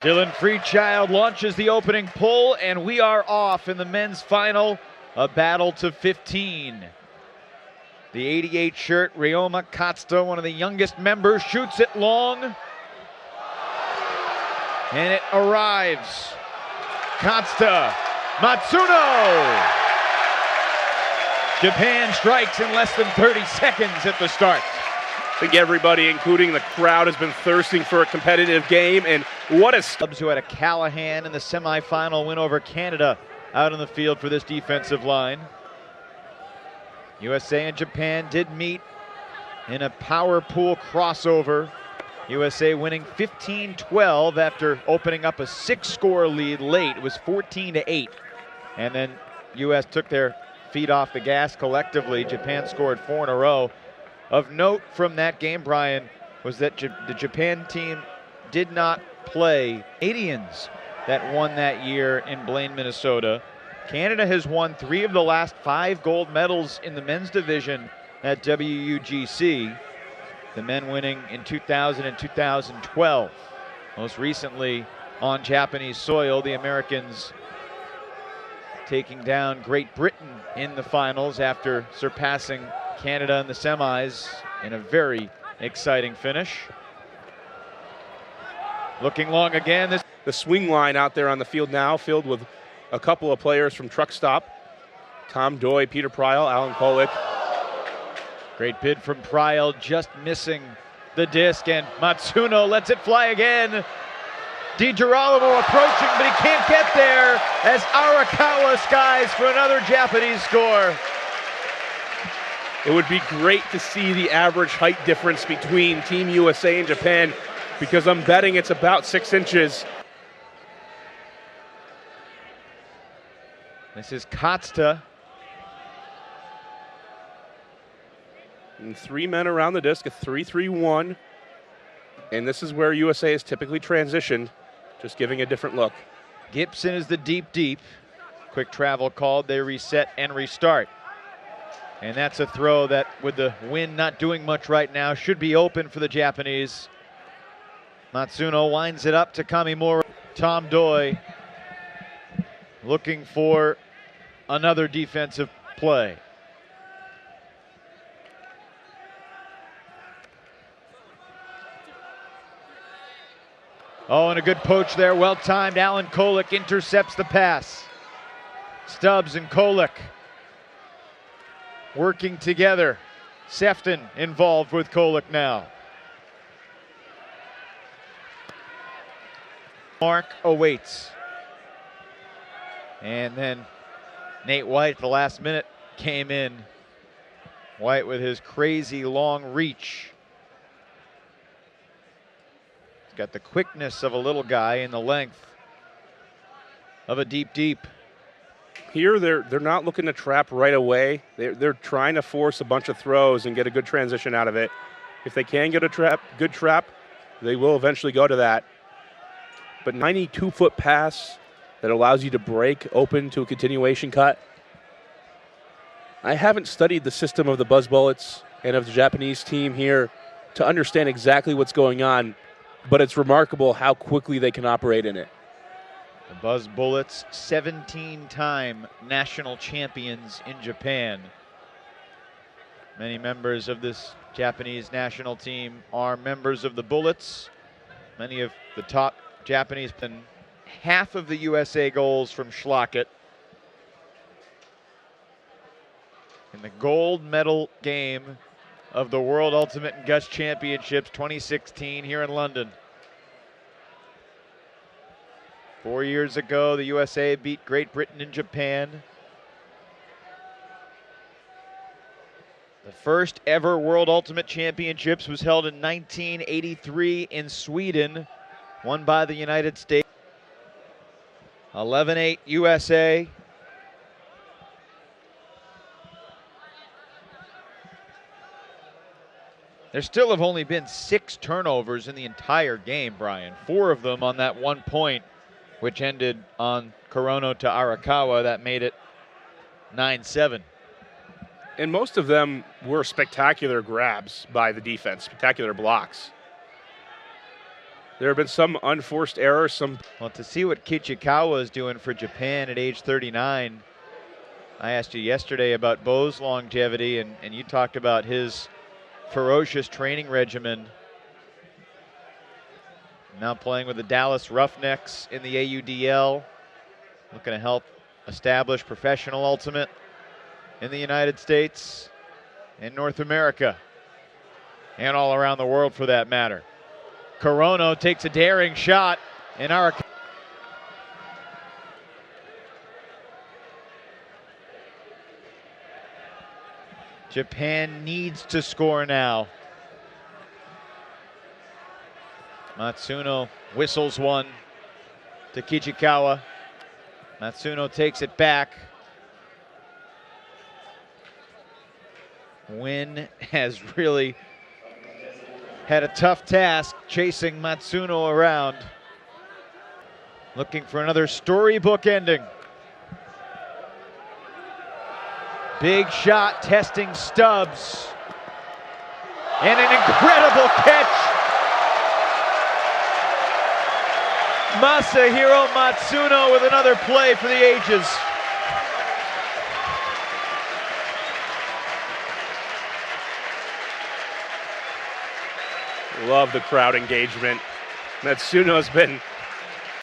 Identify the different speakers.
Speaker 1: Dylan Freechild launches the opening pull, and we are off in the men's final, a battle to 15. The 88 shirt, Ryoma Katsuta, one of the youngest members, shoots it long, and it arrives. Katsuta, Matsuno! Japan strikes in less than 30 seconds at the start.
Speaker 2: I think everybody, including the crowd, has been thirsting for a competitive game, and what a
Speaker 1: Stubbs, who had a Callahan in the semifinal win over Canada, out on the field for this defensive line. USA and Japan did meet in a power pool crossover. USA winning 15-12 after opening up a 6-score lead late. It was 14-8. And then US took their feet off the gas collectively. Japan scored 4 in a row. Of note from that game, Brian, was that the Japan team did not play Canadians that won that year in Blaine, Minnesota. Canada has won 3 of the last 5 gold medals in the men's division at WUGC. The men winning in 2000 and 2012. Most recently on Japanese soil, the Americans taking down Great Britain in the finals after surpassing Canada in the semis in a very exciting finish. Looking long again.
Speaker 2: The swing line out there on the field now, filled with a couple of players from Truck Stop. Tom Doy, Peter Pryal, Alan Kolek.
Speaker 1: Great bid from Pryal, just missing the disc, and Matsuno lets it fly again. DiGirolamo approaching, but he can't get there as Arakawa skies for another Japanese score.
Speaker 2: It would be great to see the average height difference between Team USA and Japan, because I'm betting it's about 6 inches.
Speaker 1: This is Katsuta.
Speaker 2: And 3 men around the disc, a 3-3-1. And this is where USA is typically transitioned, just giving a different look.
Speaker 1: Gibson is the deep. Quick travel called, they reset and restart. And that's a throw that, with the wind not doing much right now, should be open for the Japanese. Matsuno winds it up to Kamimura. Tom Doy looking for another defensive play. Oh, and a good poach there, well timed. Alan Kolek intercepts the pass. Stubbs and Kolek working together. Sefton involved with Kolek now. Mark awaits. And then Nate White at the last minute came in. White with his crazy long reach. He's got the quickness of a little guy and the length of a deep.
Speaker 2: Here, they're not looking to trap right away. They're trying to force a bunch of throws and get a good transition out of it. If they can get a good trap, they will eventually go to that. But 92-foot pass that allows you to break open to a continuation cut. I haven't studied the system of the Buzz Bullets and of the Japanese team here to understand exactly what's going on, but it's remarkable how quickly they can operate in it.
Speaker 1: The Buzz Bullets, 17-time national champions in Japan. Many members of this Japanese national team are members of the Bullets. Many of the top Japanese, and half of the USA goals from Schlackett. In the gold medal game of the World Ultimate and Guts Championships 2016 here in London. 4 years ago, the USA beat Great Britain and Japan. The first ever World Ultimate Championships was held in 1983 in Sweden, won by the United States. 11-8 USA. There still have only been 6 turnovers in the entire game, Brian. 4 of them on that one point, which ended on Korono to Arakawa. That made it 9-7.
Speaker 2: And most of them were spectacular grabs by the defense, spectacular blocks. There have been some unforced errors,
Speaker 1: Well, to see what Kichikawa is doing for Japan at age 39, I asked you yesterday about Bo's longevity, and you talked about his ferocious training regimen. Now playing with the Dallas Roughnecks in the AUDL, looking to help establish professional ultimate in the United States and North America, and all around the world for that matter. Corono takes a daring shot, and Japan needs to score now. Matsuno whistles one to Kichikawa. Matsuno takes it back. Wynn has really had a tough task chasing Matsuno around. Looking for another storybook ending. Big shot testing Stubbs. And an incredible catch. Masahiro Matsuno with another play for the ages.
Speaker 2: Love the crowd engagement. Matsuno's been